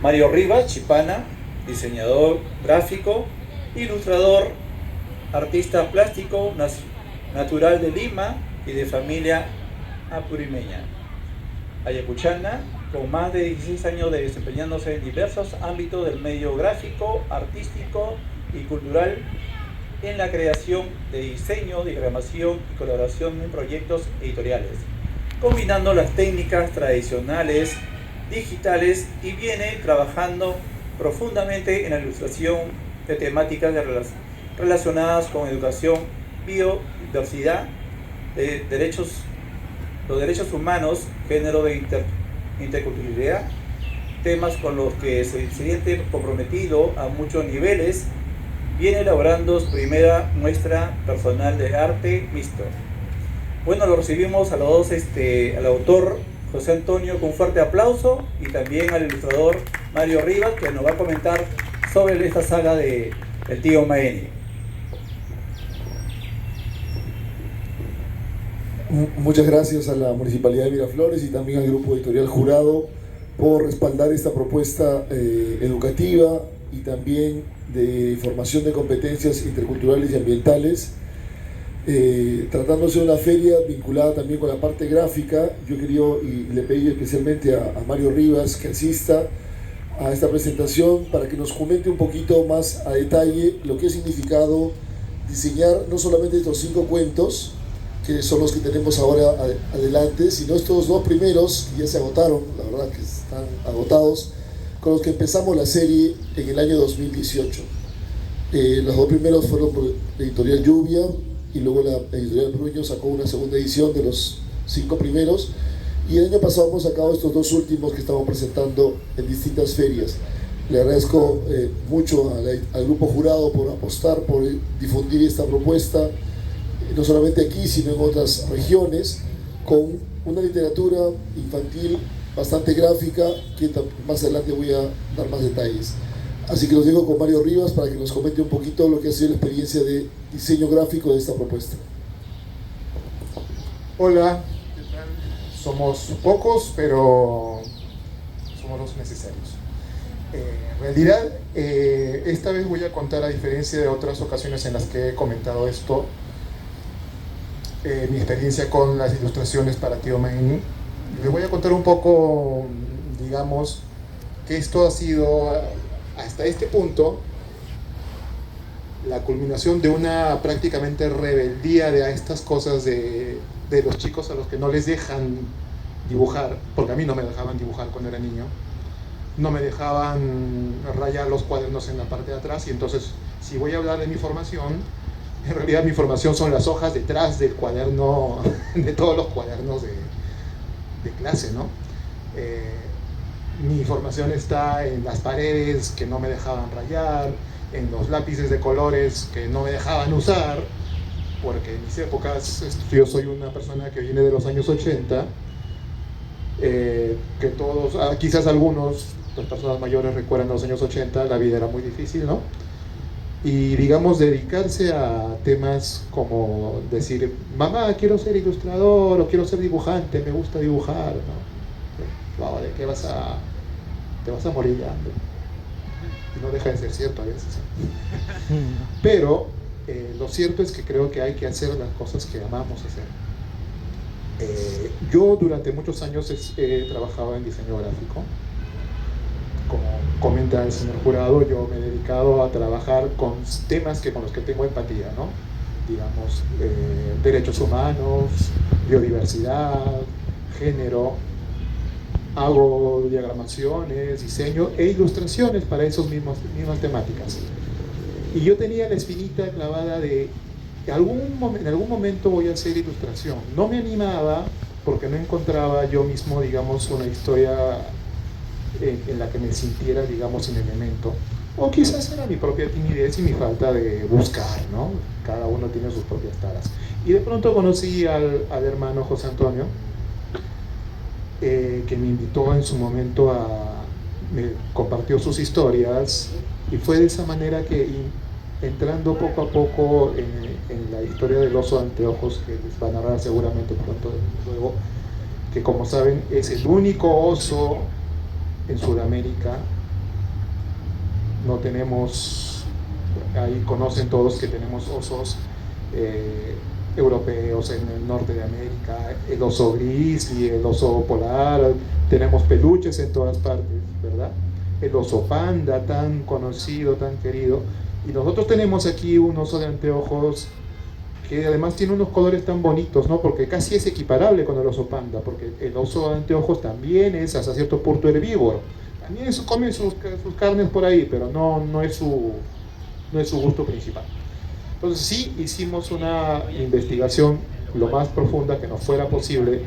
Mario Rivas, chipana, diseñador gráfico, ilustrador, artista plástico, natural de Lima y de familia apurimeña. Ayacuchana, con más de 16 años de desempeñándose en diversos ámbitos del medio gráfico, artístico y cultural, en la creación de diseño, diagramación y colaboración en proyectos editoriales, combinando las técnicas tradicionales, digitales, y viene trabajando profundamente en la ilustración de temáticas relacionadas con educación, biodiversidad, los derechos humanos, género de interculturalidad, temas con los que se siente comprometido a muchos niveles. Viene elaborando su primera muestra personal de arte mixto. Bueno, lo recibimos a los dos, al autor José Antonio con un fuerte aplauso, y también al ilustrador Mario Rivas, que nos va a comentar sobre esta saga de El Tío Maeni. Muchas gracias a la Municipalidad de Miraflores y también al Grupo Editorial Jurado por respaldar esta propuesta educativa y también de formación de competencias interculturales y ambientales. Tratándose de una feria vinculada también con la parte gráfica, yo quería y le pedí especialmente a Mario Rivas que asista a esta presentación para que nos comente un poquito más a detalle lo que ha significado diseñar no solamente estos 5 cuentos, que son los que tenemos ahora adelante, sino estos 2 primeros que ya se agotaron, la verdad que están agotados, con los que empezamos la serie en el año 2018. Los 2 primeros fueron por la editorial Lluvia, y luego la editorial Bruño sacó una segunda edición de los 5 primeros, y el año pasado hemos sacado estos 2 últimos que estamos presentando en distintas ferias. Le agradezco mucho al Grupo Jurado por apostar, por difundir esta propuesta, no solamente aquí, sino en otras regiones, con una literatura infantil bastante gráfica, que más adelante voy a dar más detalles. Así que los dejo con Mario Rivas para que nos comente un poquito lo que ha sido la experiencia de diseño gráfico de esta propuesta. Hola, ¿qué tal? Somos pocos, pero somos los necesarios. En realidad, esta vez voy a contar, a diferencia de otras ocasiones en las que he comentado esto, mi experiencia con las ilustraciones para Tío Maeni. Les voy a contar un poco, digamos, que esto ha sido, hasta este punto, la culminación de una prácticamente rebeldía de a estas cosas de los chicos a los que no les dejan dibujar, porque a mí no me dejaban dibujar cuando era niño, no me dejaban rayar los cuadernos en la parte de atrás, y entonces, si voy a hablar de mi formación, en realidad mi formación son las hojas detrás del cuaderno, de todos los cuadernos de clase, ¿no? Mi formación está en las paredes que no me dejaban rayar, en los lápices de colores que no me dejaban usar, porque en mis épocas, yo soy una persona que viene de los años 80, que todos, quizás algunos, las personas mayores recuerdan los años 80, la vida era muy difícil, ¿no? Y digamos, dedicarse a temas como decir, mamá, quiero ser ilustrador, o quiero ser dibujante, me gusta dibujar, ¿no? Wow, ¿de qué te vas a morir ya? Y no deja de ser cierto a veces. Pero lo cierto es que creo que hay que hacer las cosas que amamos hacer. Yo durante muchos años he trabajado en diseño gráfico. Como comenta el señor Jurado, yo me he dedicado a trabajar con temas con los que tengo empatía, ¿no? Digamos, derechos humanos, biodiversidad, género. Hago diagramaciones, diseño e ilustraciones para esas mismas temáticas. Y yo tenía la espinita clavada de en algún momento voy a hacer ilustración. No me animaba porque no encontraba yo mismo, digamos, una historia en la que me sintiera, digamos, en el elemento. O quizás era mi propia timidez y mi falta de buscar, ¿no? Cada uno tiene sus propias taras. Y de pronto conocí al hermano José Antonio, que me invitó en su momento me compartió sus historias, y fue de esa manera que, entrando poco a poco en la historia del oso de anteojos, que les va a narrar seguramente pronto luego, que como saben es el único oso en Sudamérica no tenemos, ahí conocen todos que tenemos osos europeos en el norte de América, el oso grizzly, el oso polar, tenemos peluches en todas partes, ¿verdad? El oso panda, tan conocido, tan querido, y nosotros tenemos aquí un oso de anteojos que además tiene unos colores tan bonitos, ¿no? Porque casi es equiparable con el oso panda, porque el oso de anteojos también es hasta cierto punto herbívoro, también come sus carnes por ahí, pero no es su gusto principal. Entonces sí hicimos una investigación lo más profunda que nos fuera posible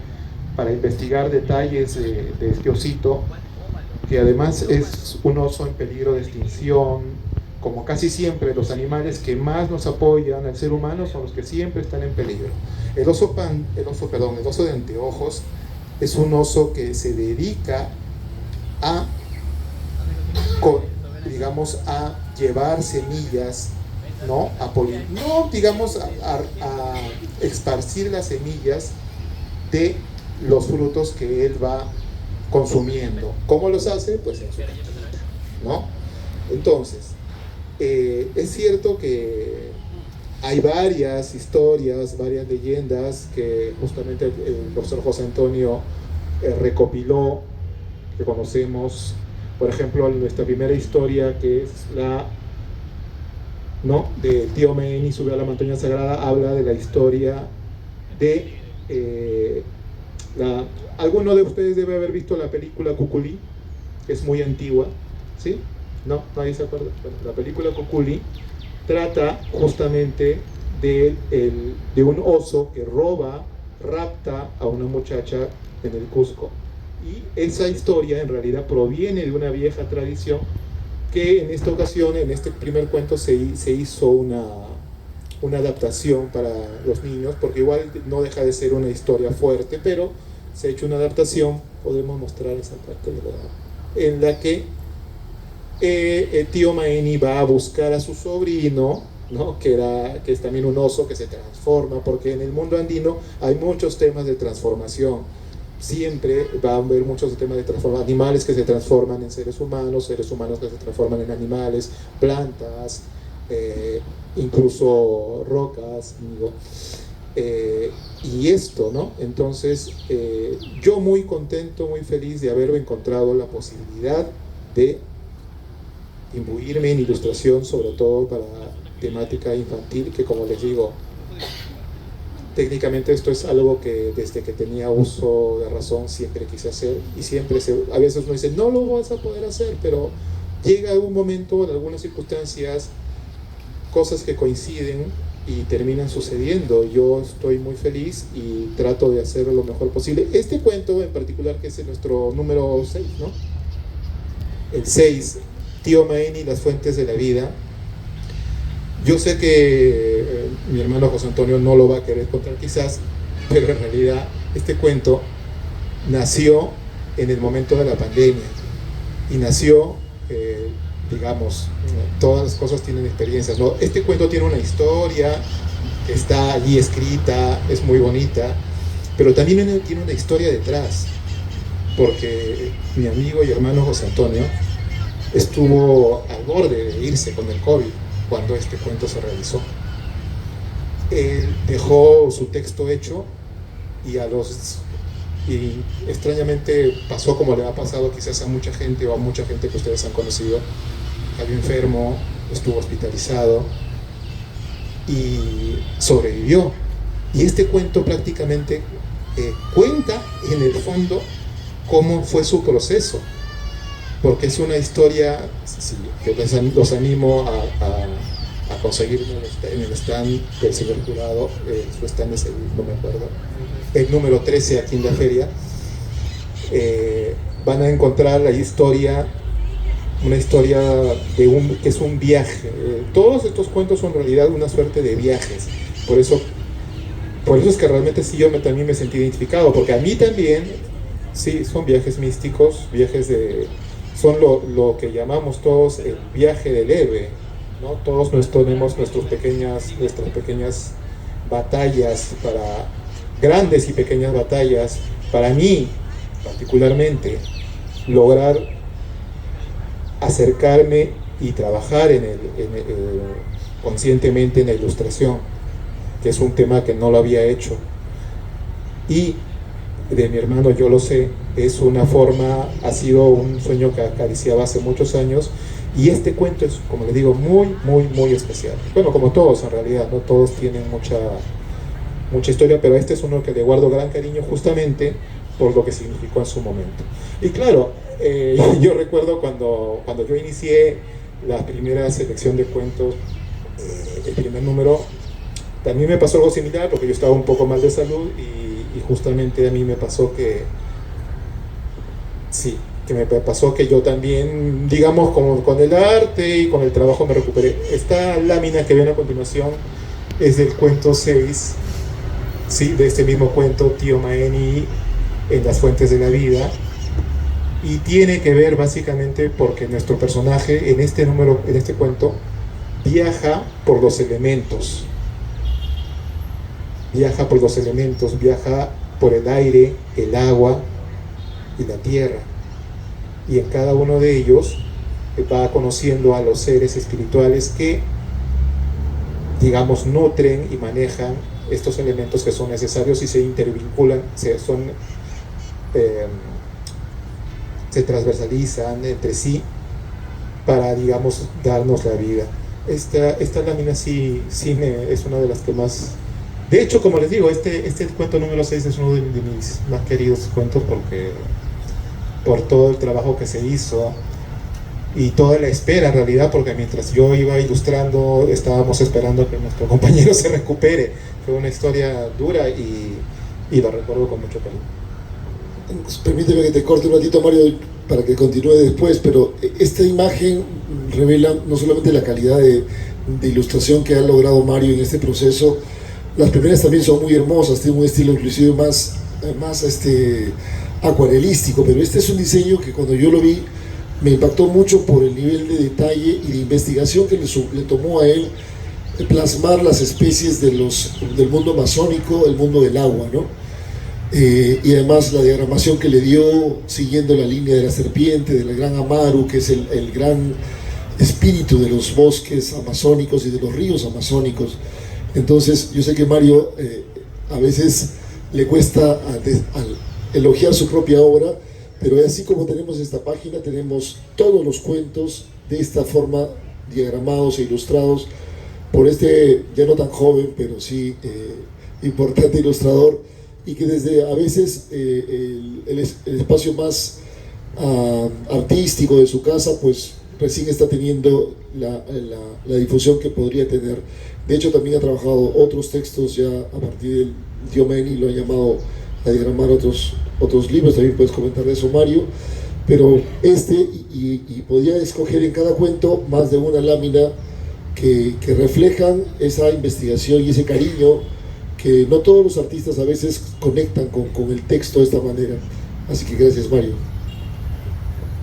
para investigar detalles de este osito, que además es un oso en peligro de extinción. Como casi siempre, los animales que más nos apoyan al ser humano son los que siempre están en peligro. El oso de anteojos es un oso que se dedica a, digamos, a llevar semillas, ¿no? A esparcir las semillas de los frutos que él va consumiendo. ¿Cómo los hace? Pues en su cantita, ¿no? Entonces, es cierto que hay varias historias, varias leyendas que justamente el profesor José Antonio recopiló, que conocemos. Por ejemplo, nuestra primera historia, que es la, ¿no?, de Tío Maeni sube a la montaña sagrada, habla de la historia de alguno de ustedes debe haber visto la película Cuculí, que es muy antigua, ¿sí? ¿No? ¿Nadie se acuerda? Bueno, la película Cuculí trata justamente de un oso que rapta a una muchacha en el Cusco. Y esa historia en realidad proviene de una vieja tradición que en esta ocasión, en este primer cuento, se hizo una adaptación para los niños, porque igual no deja de ser una historia fuerte, pero se ha hecho una adaptación. Podemos mostrar esa parte en la que el tío Maeni va a buscar a su sobrino, ¿no?, que es también un oso que se transforma, porque en el mundo andino hay muchos temas de transformación. Siempre va a haber muchos temas de transformación, animales que se transforman en seres humanos que se transforman en animales, plantas, incluso rocas, digo. Y esto, ¿no? Entonces, yo muy contento, muy feliz de haber encontrado la posibilidad de imbuirme en ilustración, sobre todo para temática infantil, que, como les digo, técnicamente esto es algo que desde que tenía uso de razón siempre quise hacer, y siempre a veces uno dice, no lo vas a poder hacer, pero llega un momento, en algunas circunstancias, cosas que coinciden y terminan sucediendo. Yo estoy muy feliz y trato de hacerlo lo mejor posible. Este cuento en particular, que es nuestro número 6, ¿no? El 6, Tío Maeni, las fuentes de la vida. Yo sé que mi hermano José Antonio no lo va a querer contar quizás, pero en realidad este cuento nació en el momento de la pandemia y nació, digamos, todas las cosas tienen experiencias, ¿no? Este cuento tiene una historia que está allí escrita, es muy bonita, pero también tiene una historia detrás, porque mi amigo y hermano José Antonio estuvo al borde de irse con el COVID cuando este cuento se realizó. Él dejó su texto hecho y extrañamente pasó como le ha pasado quizás a mucha gente, o a mucha gente que ustedes han conocido. Cayó enfermo, estuvo hospitalizado y sobrevivió. Y este cuento prácticamente cuenta en el fondo cómo fue su proceso, porque es una historia, sí, que los animo a conseguir en el stand del señor Jurado. Su stand es no me acuerdo, el número 13 aquí en la feria. Van a encontrar la historia, una historia que es un viaje. Todos estos cuentos son en realidad una suerte de viajes. Por eso es que realmente sí, también me sentí identificado, porque a mí también, sí, son viajes místicos, son lo que llamamos todos el viaje del héroe, ¿no? Todos tenemos nuestras pequeñas batallas, grandes y pequeñas batallas. Para mí, particularmente, lograr acercarme y trabajar conscientemente en la ilustración, que es un tema que no lo había hecho. Y de mi hermano yo lo sé, es una forma, ha sido un sueño que acariciaba hace muchos años, y este cuento es, como les digo, muy, muy, muy especial. Bueno, como todos en realidad, no todos tienen mucha historia, pero este es uno que le guardo gran cariño justamente por lo que significó en su momento. Y claro, yo recuerdo cuando yo inicié la primera selección de cuentos, el primer número, también me pasó algo similar porque yo estaba un poco mal de salud y justamente a mí me pasó que me pasó que yo también, digamos, con el arte y con el trabajo me recuperé. Esta lámina que ven a continuación es del cuento 6, ¿sí? De este mismo cuento, Tío Maeni en Las Fuentes de la Vida, y tiene que ver básicamente porque nuestro personaje en este cuento viaja por los elementos, viaja por el aire, el agua y la tierra, y en cada uno de ellos va conociendo a los seres espirituales que, digamos, nutren y manejan estos elementos que son necesarios y se intervinculan, se transversalizan entre sí para, digamos, darnos la vida. Esta lámina sí es una de las que más... De hecho, como les digo, este cuento número 6 es uno de mis más queridos cuentos porque por todo el trabajo que se hizo y toda la espera en realidad, porque mientras yo iba ilustrando estábamos esperando que nuestro compañero se recupere. Fue una historia dura y lo recuerdo con mucho cariño. Permíteme que te corte un ratito, Mario, para que continúe después, pero esta imagen revela no solamente la calidad de ilustración que ha logrado Mario en este proceso. Las primeras también son muy hermosas, tienen un estilo inclusive más acuarelístico, pero este es un diseño que cuando yo lo vi me impactó mucho por el nivel de detalle y de investigación que le tomó a él plasmar las especies del mundo amazónico, el mundo del agua, ¿no? Y además la diagramación que le dio siguiendo la línea de la serpiente, del gran Amaru, que es el gran espíritu de los bosques amazónicos y de los ríos amazónicos. Entonces yo sé que Mario a veces le cuesta al elogiar su propia obra, pero así como tenemos esta página, tenemos todos los cuentos de esta forma diagramados e ilustrados por este ya no tan joven, pero sí importante ilustrador, y que desde a veces el espacio más artístico de su casa, pues recién está teniendo la difusión que podría tener. De hecho, también ha trabajado otros textos ya a partir del Tío Maeni, lo ha llamado a diagramar otros libros, también puedes comentar de eso, Mario, pero y podía escoger en cada cuento más de una lámina que reflejan esa investigación y ese cariño que no todos los artistas a veces conectan con el texto de esta manera. Así que gracias, Mario.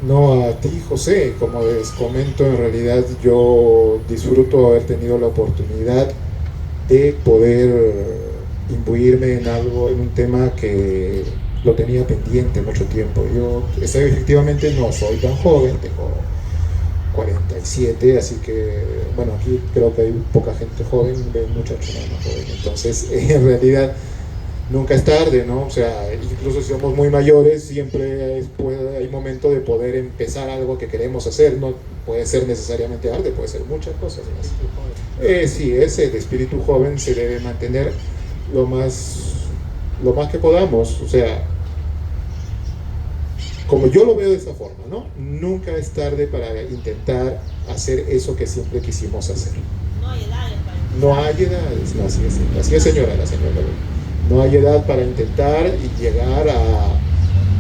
No, a ti, José, como les comento, en realidad yo disfruto haber tenido la oportunidad de poder imbuirme en un tema que lo tenía pendiente mucho tiempo. Yo efectivamente no soy tan joven, tengo 47, así que, bueno, aquí creo que hay poca gente joven, hay muchachos más joven, entonces en realidad nunca es tarde, ¿no? O sea, incluso si somos muy mayores, siempre hay momento de poder empezar algo que queremos hacer, no puede ser necesariamente arte, puede ser muchas cosas más. Sí, el espíritu joven se debe mantener lo más que podamos, o sea, como yo lo veo de esa forma, ¿no? Nunca es tarde para intentar hacer eso que siempre quisimos hacer. No hay edades para empezar. No hay edades, no, así es señora, la señora. No hay edad para intentar y llegar a...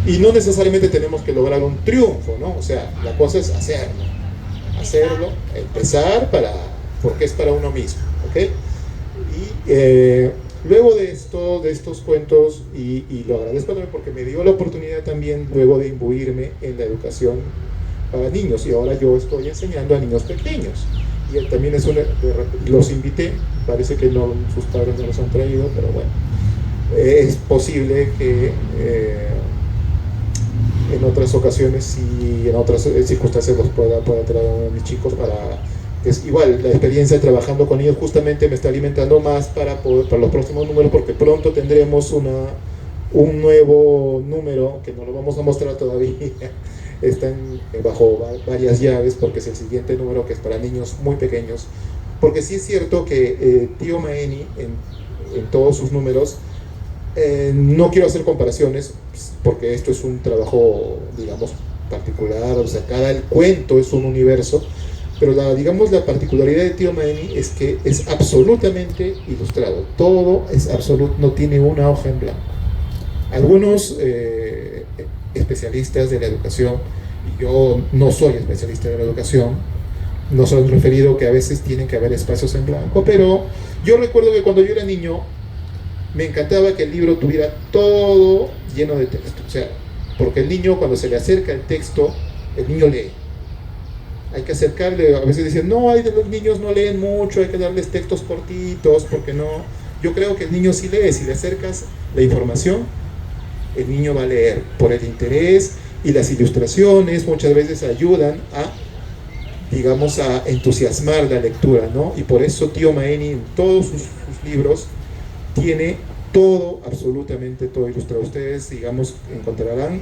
Y no necesariamente tenemos que lograr un triunfo, ¿no? O sea, la cosa es hacerlo, empezar porque es para uno mismo, ¿ok? Y luego de estos cuentos, y lo agradezco también porque me dio la oportunidad también luego de imbuirme en la educación para niños, y ahora yo estoy enseñando a niños pequeños, y él también los invité, parece que sus padres no los han traído, pero bueno, es posible que en otras ocasiones y en otras circunstancias los pueda traer a mis chicos para... Es igual, la experiencia trabajando con ellos justamente me está alimentando más para los próximos números, porque pronto tendremos un nuevo número que no lo vamos a mostrar todavía. Están bajo varias llaves porque es el siguiente número, que es para niños muy pequeños. Porque sí es cierto que Tío Maeni en todos sus números, no quiero hacer comparaciones porque esto es un trabajo, digamos, particular, o sea, cada cuento es un universo, pero la particularidad de Tío Maeni es que es absolutamente ilustrado, todo es absoluto, no tiene una hoja en blanco. Algunos especialistas de la educación, y yo no soy especialista de la educación, nos han referido que a veces tienen que haber espacios en blanco, pero yo recuerdo que cuando yo era niño me encantaba que el libro tuviera todo lleno de texto, o sea, porque el niño cuando se le acerca el texto, el niño lee. Hay que acercarle, a veces dicen, no, los niños no leen mucho, hay que darles textos cortitos, porque no. Yo creo que el niño sí lee, si le acercas la información, el niño va a leer por el interés, y las ilustraciones muchas veces ayudan digamos, a entusiasmar la lectura, ¿no? Y por eso Tío Maeni en todos sus libros tiene todo, absolutamente todo ilustrado. Ustedes, digamos, encontrarán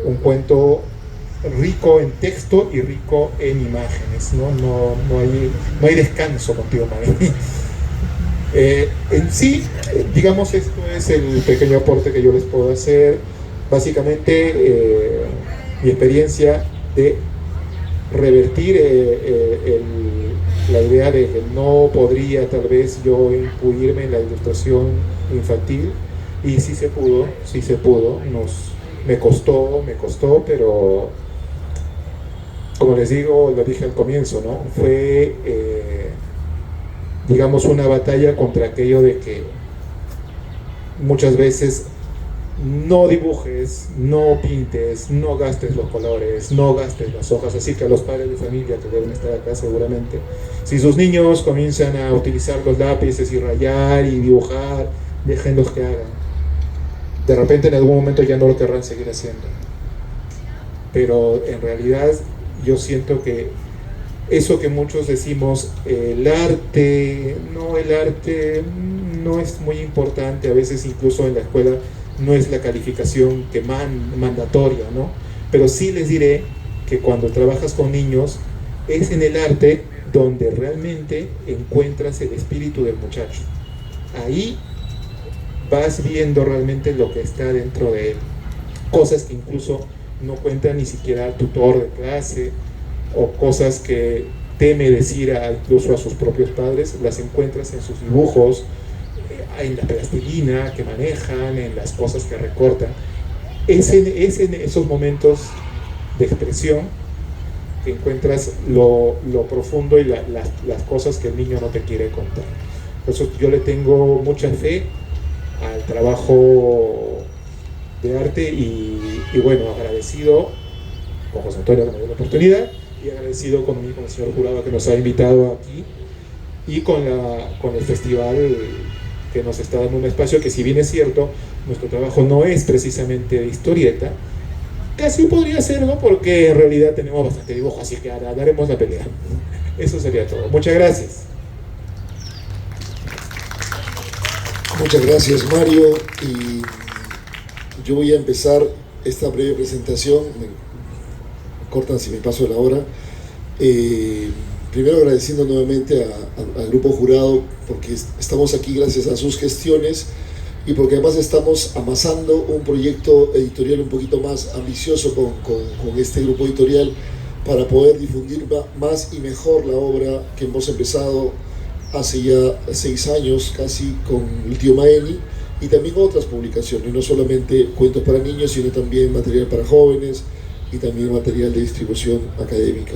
un cuento rico en texto y rico en imágenes, ¿no? No hay descanso con Tío Maeni. En sí, digamos, esto es el pequeño aporte que yo les puedo hacer. Básicamente, mi experiencia de revertir la idea de que no podría tal vez yo incluirme en la ilustración infantil, y sí se pudo, me costó, pero como les digo, lo dije al comienzo, ¿no? Fue digamos una batalla contra aquello de que muchas veces no dibujes, no pintes, no gastes los colores, no gastes las hojas. Así que a los padres de familia que deben estar acá seguramente, si sus niños comienzan a utilizar los lápices y rayar y dibujar, déjenlos que hagan. De repente en algún momento ya no lo querrán seguir haciendo, pero en realidad yo siento que eso que muchos decimos, el arte no es muy importante, a veces incluso en la escuela no es la calificación que mandatoria, ¿no? Pero sí les diré que cuando trabajas con niños, es en el arte donde realmente encuentras el espíritu del muchacho. Ahí vas viendo realmente lo que está dentro de él. Cosas que incluso no cuenta ni siquiera el tutor de clase, o cosas que teme decir incluso a sus propios padres, las encuentras en sus dibujos, en la plastilina que manejan, en las cosas que recortan. Es en esos momentos de expresión que encuentras lo profundo y las cosas que el niño no te quiere contar. Por eso yo le tengo mucha fe al trabajo de arte, y bueno, agradecido con José Antonio que me dio la oportunidad, y agradecido con el señor jurado que nos ha invitado aquí, y con el festival que nos está dando un espacio que, si bien es cierto, nuestro trabajo no es precisamente de historieta, casi podría serlo porque en realidad tenemos bastante dibujo, así que ahora daremos la pelea. Eso sería todo. Muchas gracias. Muchas gracias, Mario, y yo voy a empezar esta breve presentación. Me cortan si me paso de la hora. Primero agradeciendo nuevamente al grupo jurado, porque estamos aquí gracias a sus gestiones y porque además estamos amasando un proyecto editorial un poquito más ambicioso con este grupo editorial, para poder difundir más y mejor la obra que hemos empezado hace ya 6 años casi con el Tío Maeni, y también otras publicaciones, no solamente cuentos para niños, sino también material para jóvenes y también material de distribución académica.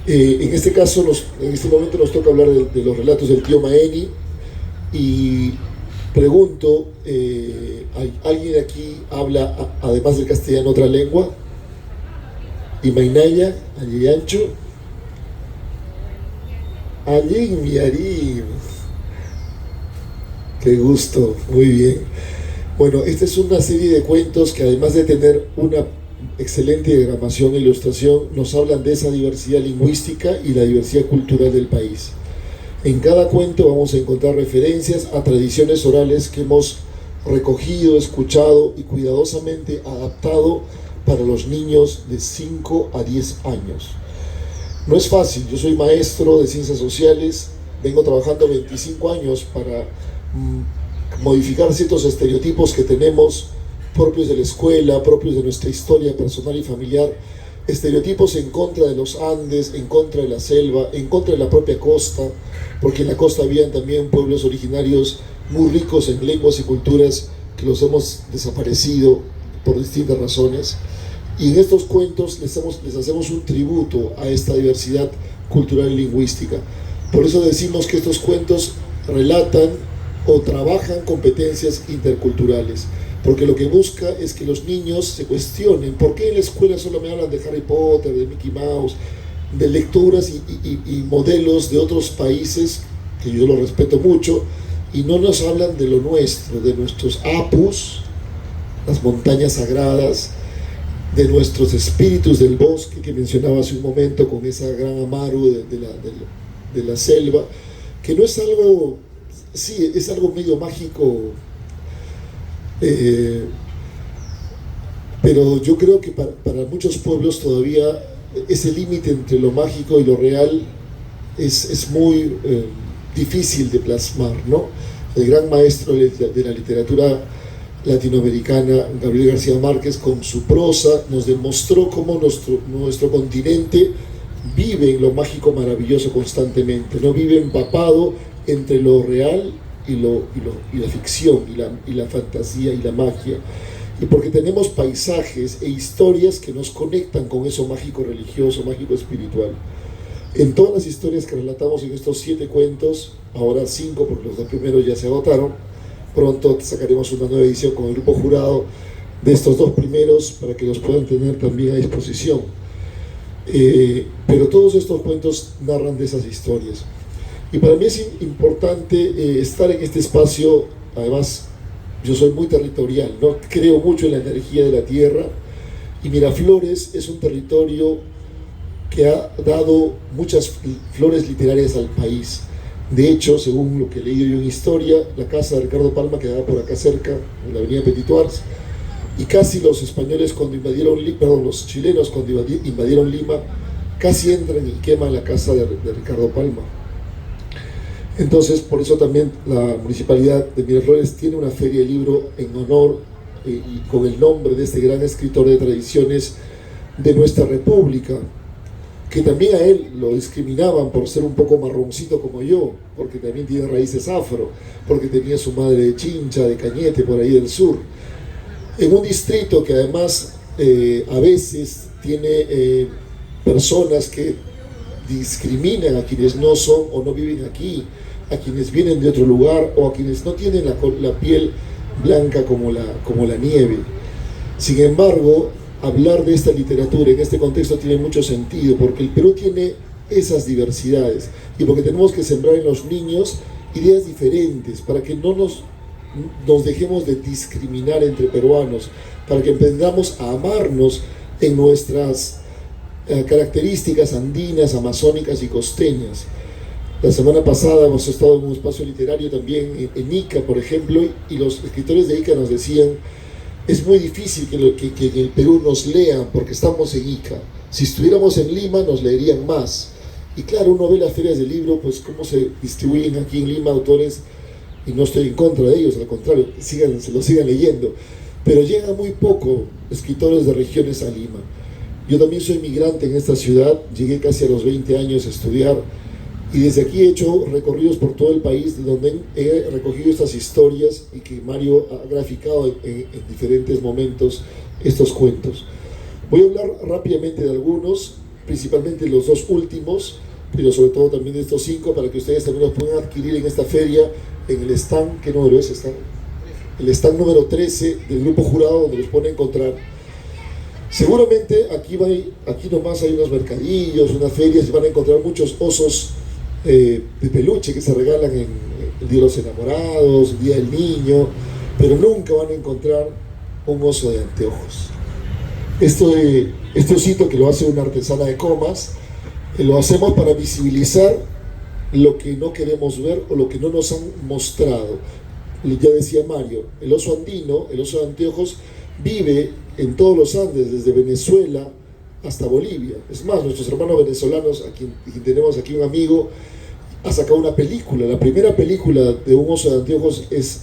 En este caso, en este momento nos toca hablar de los relatos del Tío Maeni, y pregunto, ¿alguien aquí habla, además del castellano, otra lengua? Imaynaya, Ayayancho, Ayin Miarim. Qué gusto, muy bien. Bueno, esta es una serie de cuentos que, además de tener una excelente diagramación e ilustración, nos hablan de esa diversidad lingüística y la diversidad cultural del país. En cada cuento vamos a encontrar referencias a tradiciones orales que hemos recogido, escuchado y cuidadosamente adaptado para los niños de 5 a 10 años. No es fácil, yo soy maestro de ciencias sociales, vengo trabajando 25 años para modificar ciertos estereotipos que tenemos propios de la escuela, propios de nuestra historia personal y familiar, estereotipos en contra de los Andes, en contra de la selva, en contra de la propia costa, porque en la costa habían también pueblos originarios muy ricos en lenguas y culturas que los hemos desaparecido por distintas razones. Y en estos cuentos les hacemos un tributo a esta diversidad cultural y lingüística. Por eso decimos que estos cuentos relatan o trabajan competencias interculturales, porque lo que busca es que los niños se cuestionen por qué en la escuela solo me hablan de Harry Potter, de Mickey Mouse, de lecturas y modelos de otros países, que yo los respeto mucho, y no nos hablan de lo nuestro, de nuestros apus, las montañas sagradas, de nuestros espíritus del bosque que mencionaba hace un momento, con esa gran amaru de la selva, que no es algo, sí, es algo medio mágico, pero yo creo que para muchos pueblos todavía ese límite entre lo mágico y lo real es muy difícil de plasmar, ¿no? El gran maestro de la literatura latinoamericana, Gabriel García Márquez, con su prosa nos demostró cómo nuestro continente vive en lo mágico maravilloso constantemente, no vive empapado entre lo real y la ficción y la fantasía y la magia, y porque tenemos paisajes e historias que nos conectan con eso mágico religioso, mágico espiritual. En todas las historias que relatamos en estos 7 cuentos, ahora 5 porque los 2 primeros ya se agotaron, pronto sacaremos una nueva edición con el grupo jurado de estos 2 primeros para que los puedan tener también a disposición. Pero todos estos cuentos narran de esas historias. Y para mí es importante estar en este espacio. Además, yo soy muy territorial, ¿no? Creo mucho en la energía de la tierra, y Miraflores es un territorio que ha dado muchas flores literarias al país. De hecho, según lo que he leído yo en historia, la casa de Ricardo Palma quedaba por acá cerca, en la avenida Petit Tours, y casi los españoles cuando los chilenos cuando invadieron Lima, casi entran y queman la casa de Ricardo Palma. Entonces, por eso también la Municipalidad de Miraflores tiene una feria de libro en honor y con el nombre de este gran escritor de tradiciones de nuestra república, que también a él lo discriminaban por ser un poco marroncito como yo, porque también tiene raíces afro, porque tenía su madre de Chincha, de Cañete, por ahí del sur, en un distrito que además a veces tiene personas que discriminan a quienes no son o no viven aquí, a quienes vienen de otro lugar o a quienes no tienen la piel blanca como la nieve. Sin embargo, hablar de esta literatura en este contexto tiene mucho sentido, porque el Perú tiene esas diversidades y porque tenemos que sembrar en los niños ideas diferentes para que no nos dejemos de discriminar entre peruanos, para que aprendamos a amarnos en nuestras características andinas, amazónicas y costeñas. La semana pasada hemos estado en un espacio literario también en Ica, por ejemplo, y los escritores de Ica nos decían: es muy difícil que en el Perú nos lean porque estamos en Ica. Si estuviéramos en Lima nos leerían más. Y claro, uno ve las ferias de libro, pues cómo se distribuyen aquí en Lima autores, y no estoy en contra de ellos, al contrario, se lo sigan leyendo. Pero llegan muy poco escritores de regiones a Lima. Yo también soy migrante en esta ciudad, llegué casi a los 20 años a estudiar, y desde aquí he hecho recorridos por todo el país, de donde he recogido estas historias y que Mario ha graficado en diferentes momentos estos cuentos. Voy a hablar rápidamente de algunos, principalmente los 2 últimos, pero sobre todo también de estos 5, para que ustedes también los puedan adquirir en esta feria, en el stand. ¿Qué número es? El stand número 13 del grupo jurado, donde los pueden encontrar. Seguramente aquí nomás hay unos mercadillos, unas ferias, y van a encontrar muchos osos de peluche que se regalan en el Día de los Enamorados, el Día del Niño, pero nunca van a encontrar un oso de anteojos. Este osito que lo hace una artesana de Comas, lo hacemos para visibilizar lo que no queremos ver o lo que no nos han mostrado. Ya decía Mario, el oso andino, el oso de anteojos, vive en todos los Andes, desde Venezuela hasta Bolivia. Es más, nuestros hermanos venezolanos, a quien tenemos aquí un amigo, ha sacado una película. La primera película de un oso de anteojos es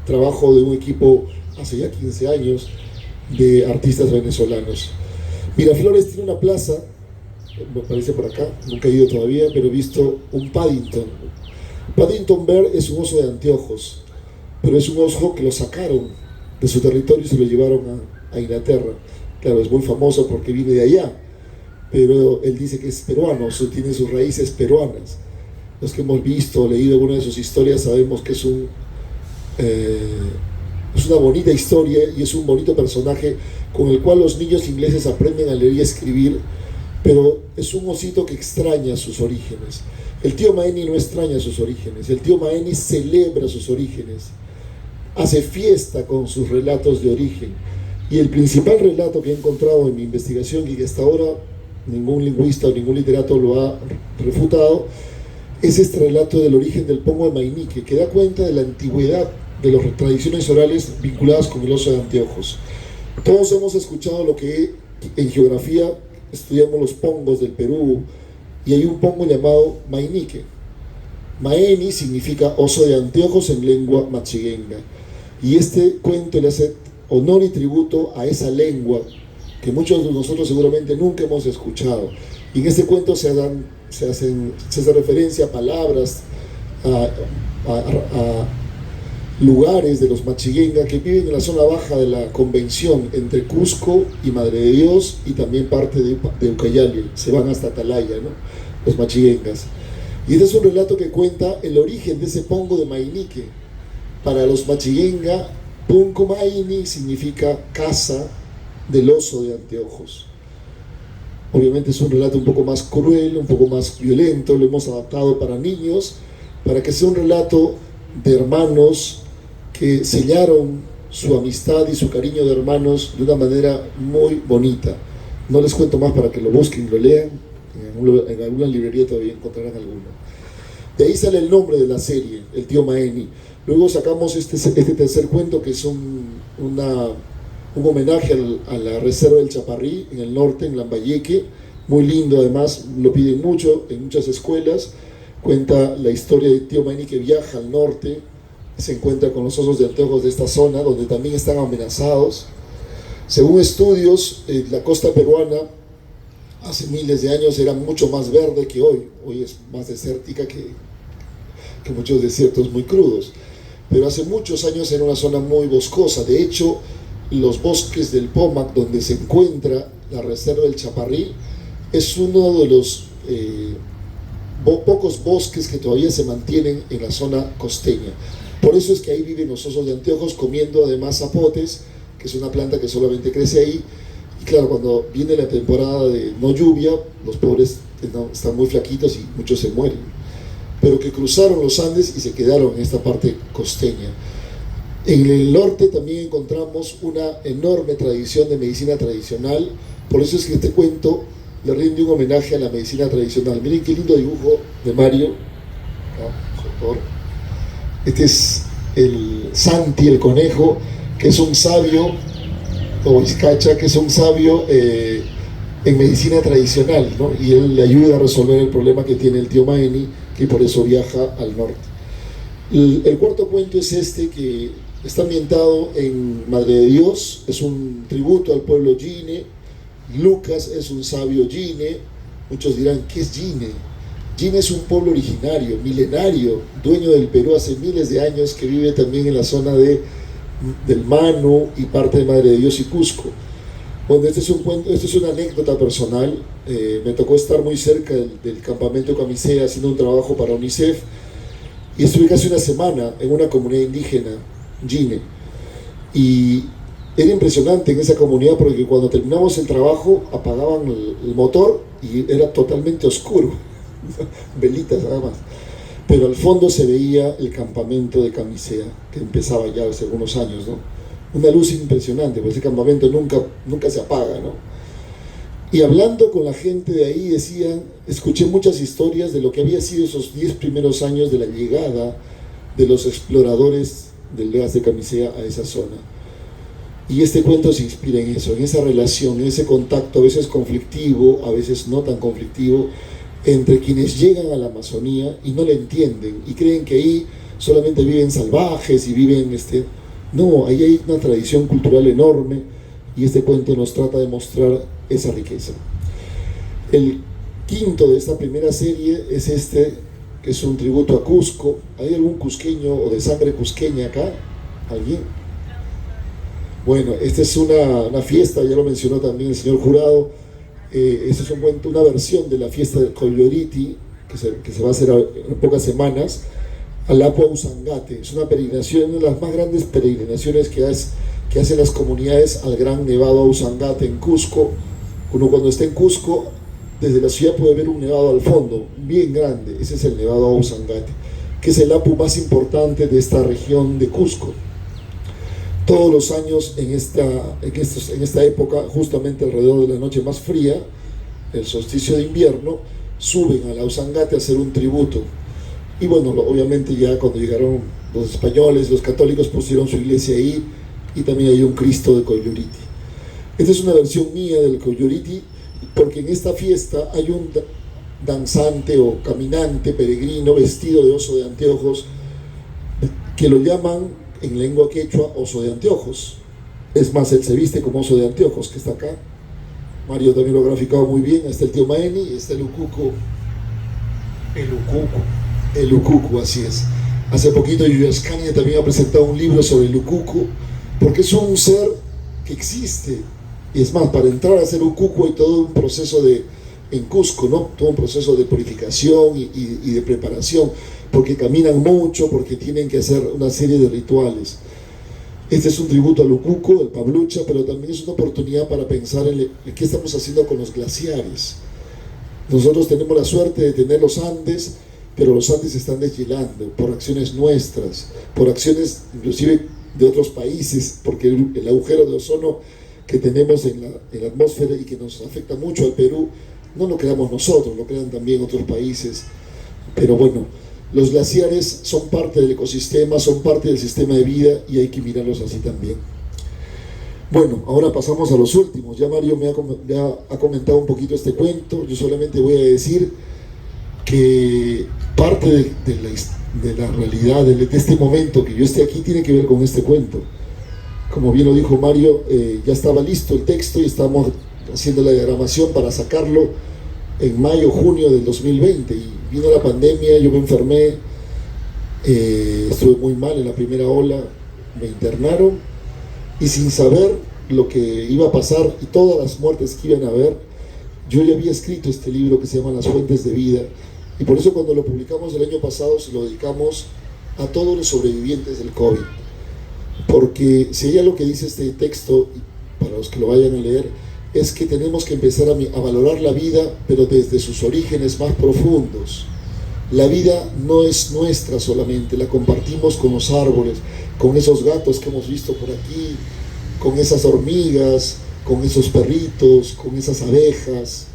trabajo de un equipo hace ya 15 años de artistas venezolanos. Miraflores tiene una plaza, me parece por acá, nunca he ido todavía, pero he visto un Paddington. Paddington Bear es un oso de anteojos, pero es un oso que lo sacaron de su territorio y se lo llevaron a Inglaterra. Claro, es muy famoso porque viene de allá, pero él dice que es peruano, tiene sus raíces peruanas. Los que hemos visto o leído alguna de sus historias sabemos que es una bonita historia y es un bonito personaje con el cual los niños ingleses aprenden a leer y a escribir, pero es un osito que extraña sus orígenes. El tío Maeni no extraña sus orígenes, el tío Maeni celebra sus orígenes, hace fiesta con sus relatos de origen. Y el principal relato que he encontrado en mi investigación y que hasta ahora ningún lingüista o ningún literato lo ha refutado, es este relato del origen del pongo de Mainique, que da cuenta de la antigüedad de las tradiciones orales vinculadas con el oso de anteojos. Todos hemos escuchado lo que en geografía estudiamos los pongos del Perú, y hay un pongo llamado Mainique. Maeni significa oso de anteojos en lengua machiguenga, y este cuento le hace honor y tributo a esa lengua que muchos de nosotros seguramente nunca hemos escuchado. Y en este cuento se hace referencia a palabras, a lugares de los machiguenga que viven en la zona baja de la convención entre Cusco y Madre de Dios, y también parte de Ucayali, se van hasta Atalaya, ¿no? Los machiguengas. Y este es un relato que cuenta el origen de ese pongo de Mainique. Para los machiguenga, Punco Maini significa casa del oso de anteojos. Obviamente es un relato un poco más cruel, un poco más violento, lo hemos adaptado para niños, para que sea un relato de hermanos que sellaron su amistad y su cariño de hermanos de una manera muy bonita. No les cuento más para que lo busquen y lo lean, en alguna librería todavía encontrarán alguno. De ahí sale el nombre de la serie, el tío Maeni. Luego sacamos este tercer cuento, que es un homenaje a la reserva del Chaparrí en el norte, en Lambayeque, muy lindo. Además lo piden mucho en muchas escuelas. Cuenta la historia de tío Maeni que viaja al norte, se encuentra con los osos de anteojos de esta zona, donde también están amenazados. Según estudios, la costa peruana hace miles de años era mucho más verde que hoy. Hoy es más desértica que muchos desiertos muy crudos, pero hace muchos años era una zona muy boscosa. De hecho, los bosques del Pomac, donde se encuentra la reserva del Chaparrí, es uno de los pocos bosques que todavía se mantienen en la zona costeña. Por eso es que ahí viven los osos de anteojos, comiendo además zapotes, que es una planta que solamente crece ahí. Y claro, cuando viene la temporada de no lluvia, los pobres están muy flaquitos y muchos se mueren, pero que cruzaron los Andes y se quedaron en esta parte costeña. En el norte también encontramos una enorme tradición de medicina tradicional. Por eso es que este cuento le rinde un homenaje a la medicina tradicional. Miren qué lindo dibujo de Mario. Este es el Santi, el conejo, que es un sabio, o Vizcacha, que es un sabio en medicina tradicional, ¿no? Y él le ayuda a resolver el problema que tiene el tío Maeni, y por eso viaja al norte. El cuarto cuento es este, que está ambientado en Madre de Dios, es un tributo al pueblo Yine. Lucas es un sabio Yine. Muchos dirán, ¿qué es Yine? Yine es un pueblo originario, milenario, dueño del Perú hace miles de años, que vive también en la zona del Manu y parte de Madre de Dios y Cusco. Bueno, este es una anécdota personal. Me tocó estar muy cerca del campamento de Camisea haciendo un trabajo para UNICEF, y estuve casi una semana en una comunidad indígena, Yine, y era impresionante en esa comunidad porque cuando terminamos el trabajo apagaban el motor y era totalmente oscuro, velitas nada más. pero al fondo se veía el campamento de Camisea, que empezaba ya hace algunos años, ¿no? Una luz impresionante, porque ese campamento nunca se apaga, ¿no? Y hablando con la gente de ahí decían, escuché muchas historias de lo que había sido esos 10 primeros años de la llegada de los exploradores del gas de Camisea a esa zona. Y este cuento se inspira en eso, en esa relación, en ese contacto a veces conflictivo, a veces no tan conflictivo, entre quienes llegan a la Amazonía y no la entienden y creen que ahí solamente viven salvajes y viven no, ahí hay una tradición cultural enorme y este cuento nos trata de mostrar esa riqueza. El quinto de esta primera serie es que es un tributo a Cusco. ¿Hay algún cusqueño o de sangre cusqueña acá? ¿Alguien? Bueno, esta es una fiesta, ya lo mencionó también el señor Jurado. Esta es una versión de la fiesta del Colloriti que se va a hacer en pocas semanas, al Apu Ausangate. Es una peregrinación, una de las más grandes peregrinaciones que hacen las comunidades al gran nevado Ausangate en Cusco. Uno cuando está en Cusco, desde la ciudad puede ver un nevado al fondo, bien grande. Ese es el nevado Ausangate, que es el Apu más importante de esta región de Cusco. Todos los años en esta época, justamente alrededor de la noche más fría, el solsticio de invierno, suben al Ausangate a hacer un tributo. Y bueno, obviamente ya cuando llegaron los españoles, los católicos pusieron su iglesia ahí, y también hay un Cristo de Colloriti. Esta es una versión mía del Colloriti, porque en esta fiesta hay un danzante o caminante, peregrino, vestido de oso de anteojos, que lo llaman en lengua quechua oso de anteojos. Es más, él se viste como oso de anteojos, que está acá. Mario también lo ha graficado muy bien. Está el tío Maeni, está el Ucuco. El Ucuco, así es. Hace poquito Yuyascania también ha presentado un libro sobre el Ucuco, porque es un ser que existe. Y es más, para entrar a ser Ucuco hay todo un proceso en Cusco, ¿no? Todo un proceso de purificación y de preparación, porque caminan mucho, porque tienen que hacer una serie de rituales. Este es un tributo al Ucuco, del Pablucha, pero también es una oportunidad para pensar en qué estamos haciendo con los glaciares. Nosotros tenemos la suerte de tener los Andes, pero los Andes se están deshielando por acciones nuestras, por acciones inclusive de otros países, porque el agujero de ozono que tenemos en la atmósfera y que nos afecta mucho al Perú, no lo creamos nosotros, lo crean también otros países. Pero bueno, los glaciares son parte del ecosistema, son parte del sistema de vida y hay que mirarlos así también. Bueno, ahora pasamos a los últimos. Ya Mario me ha comentado un poquito este cuento. Yo solamente voy a decir que parte de la realidad de este momento que yo esté aquí tiene que ver con este cuento. Como bien lo dijo Mario, ya estaba listo el texto y estábamos haciendo la diagramación para sacarlo en mayo, junio del 2020 y vino la pandemia, yo me enfermé, estuve muy mal en la primera ola, me internaron y sin saber lo que iba a pasar y todas las muertes que iban a haber, yo ya había escrito este libro que se llama Las Fuentes de Vida y por eso cuando lo publicamos el año pasado se lo dedicamos a todos los sobrevivientes del COVID, porque si hay algo que dice este texto, para los que lo vayan a leer, es que tenemos que empezar a valorar la vida, pero desde sus orígenes más profundos. La vida no es nuestra solamente, la compartimos con los árboles, con esos gatos que hemos visto por aquí, con esas hormigas, con esos perritos, con esas abejas.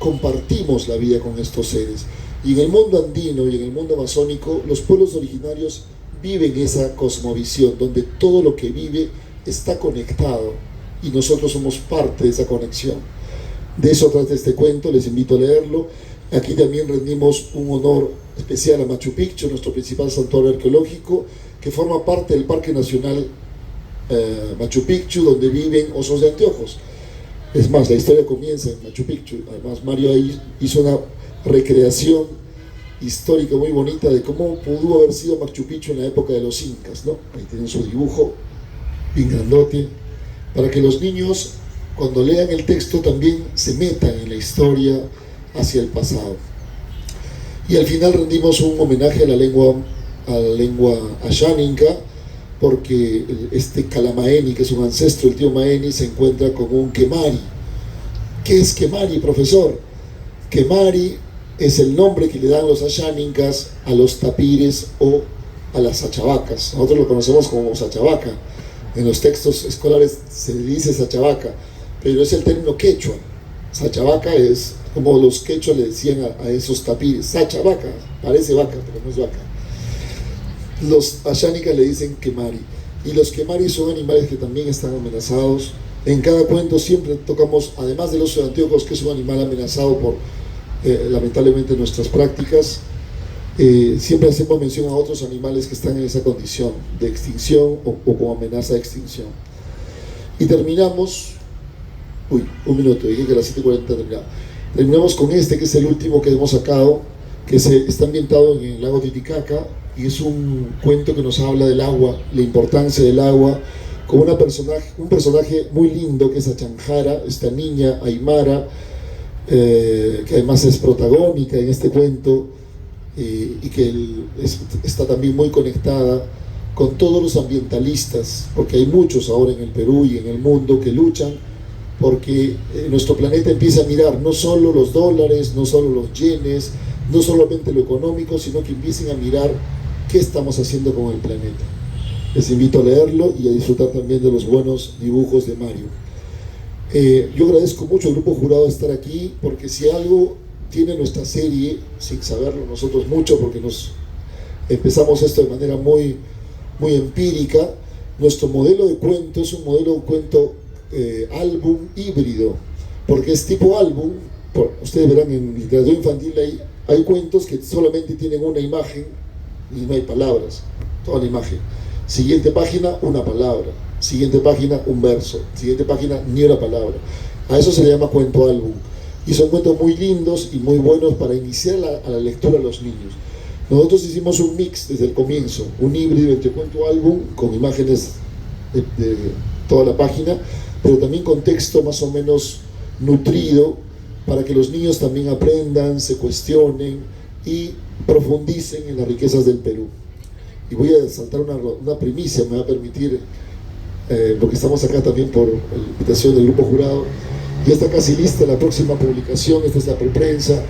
Compartimos la vida con estos seres. Y en el mundo andino y en el mundo amazónico, los pueblos originarios viven esa cosmovisión, donde todo lo que vive está conectado. Y nosotros somos parte de esa conexión. De eso trata este cuento, les invito a leerlo. Aquí también rendimos un honor especial a Machu Picchu, nuestro principal santuario arqueológico, que forma parte del Parque Nacional Machu Picchu, donde viven osos de anteojos. Es más, la historia comienza en Machu Picchu. Además, Mario ahí hizo una recreación histórica muy bonita de cómo pudo haber sido Machu Picchu en la época de los incas, ¿no? Ahí tienen su dibujo, bien grandote, para que los niños cuando lean el texto también se metan en la historia hacia el pasado. Y al final rendimos un homenaje a la lengua asháninca, porque este Calamaeni, que es un ancestro, el tío Maeni, se encuentra con un Kemari. ¿Qué es Kemari, profesor? Kemari es el nombre que le dan los ayánicas a los tapires o a las sachavacas. Nosotros lo conocemos como sachavaca. En los textos escolares se dice sachavaca, pero es el término quechua. Sachavaca es como los quechua le decían a esos tapires. Sachavaca, parece vaca, pero no es vaca. Los ayánicas le dicen quemari. Y los quemari son animales que también están amenazados. En cada cuento siempre tocamos, además del oso de Antíoco, que es un animal amenazado por lamentablemente nuestras prácticas, siempre hacemos mención a otros animales que están en esa condición de extinción o con amenaza de extinción. Y terminamos, un minuto, dije que a las 7:40 terminamos. Terminamos con este, que es el último que hemos sacado, que está ambientado en el lago Titicaca, y es un cuento que nos habla del agua, la importancia del agua, con un personaje muy lindo que es Achanjara, esta niña Aymara, que además es protagónica en este cuento, y que está también muy conectada con todos los ambientalistas, porque hay muchos ahora en el Perú y en el mundo que luchan porque nuestro planeta empieza a mirar no solo los dólares, no solo los yenes, no solamente lo económico, sino que empiecen a mirar qué estamos haciendo con el planeta. Les invito a leerlo y a disfrutar también de los buenos dibujos de Mario. Yo agradezco mucho al Grupo Jurado de estar aquí, porque si algo tiene nuestra serie, sin saberlo nosotros mucho, porque empezamos esto de manera muy, muy empírica, nuestro modelo de cuento es un modelo de cuento álbum híbrido, porque es tipo álbum. Ustedes verán en literatura infantil hay cuentos que solamente tienen una imagen y no hay palabras, toda la imagen. Siguiente página, una palabra. Siguiente página, un verso. Siguiente página, ni una palabra. A eso se le llama cuento álbum. Y son cuentos muy lindos y muy buenos para iniciar a la lectura a los niños. Nosotros hicimos un mix desde el comienzo, un híbrido entre cuento álbum con imágenes de toda la página, pero también con texto más o menos nutrido para que los niños también aprendan, se cuestionen y profundicen en las riquezas del Perú. Y voy a saltar una primicia, me va a permitir, porque estamos acá también por la invitación del Grupo Jurado. Ya está casi lista la próxima publicación, esta es la preprensa,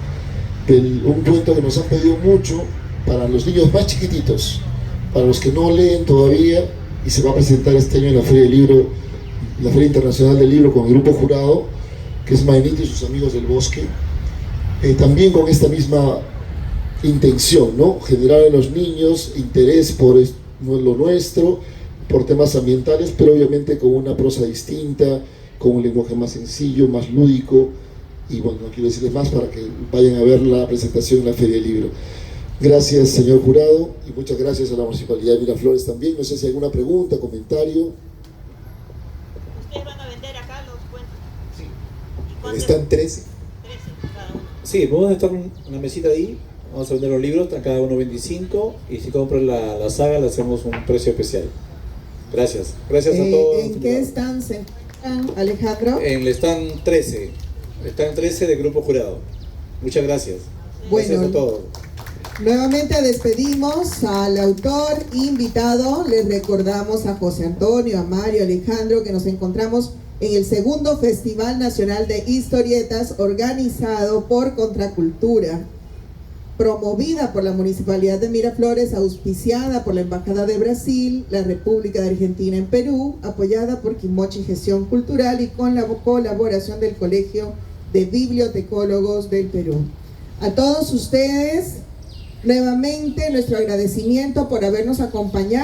un cuento que nos han pedido mucho para los niños más chiquititos, para los que no leen todavía, y se va a presentar este año en la Feria del Libro, la Feria Internacional del Libro, con el Grupo Jurado, que es Maenito y sus amigos del bosque, también con esta misma intención, ¿no? Generar en los niños interés por lo nuestro, por temas ambientales, pero obviamente con una prosa distinta, con un lenguaje más sencillo, más lúdico, y bueno, no quiero decirles más para que vayan a ver la presentación en la Feria del Libro. Gracias, señor jurado, y muchas gracias a la Municipalidad de Miraflores también. No sé si hay alguna pregunta, comentario. ¿Ustedes van a vender acá los cuentos? Sí. Están 13. 13 cada uno. Sí, vamos a estar una mesita ahí, vamos a vender los libros, están cada uno 25, y si compran la saga le hacemos un precio especial. Gracias. Gracias a todos. ¿En qué stand se encuentran, Alejandro? En el stand 13. Stand 13 del Grupo Jurado. Muchas gracias. Bueno, gracias a todos. Nuevamente despedimos al autor invitado. Les recordamos a José Antonio, a Mario, a Alejandro, que nos encontramos en el segundo Festival Nacional de Historietas organizado por Contracultura, promovida por la Municipalidad de Miraflores, auspiciada por la Embajada de Brasil, la República de Argentina en Perú, apoyada por Quimochi Gestión Cultural y con la colaboración del Colegio de Bibliotecólogos del Perú. A todos ustedes, nuevamente nuestro agradecimiento por habernos acompañado.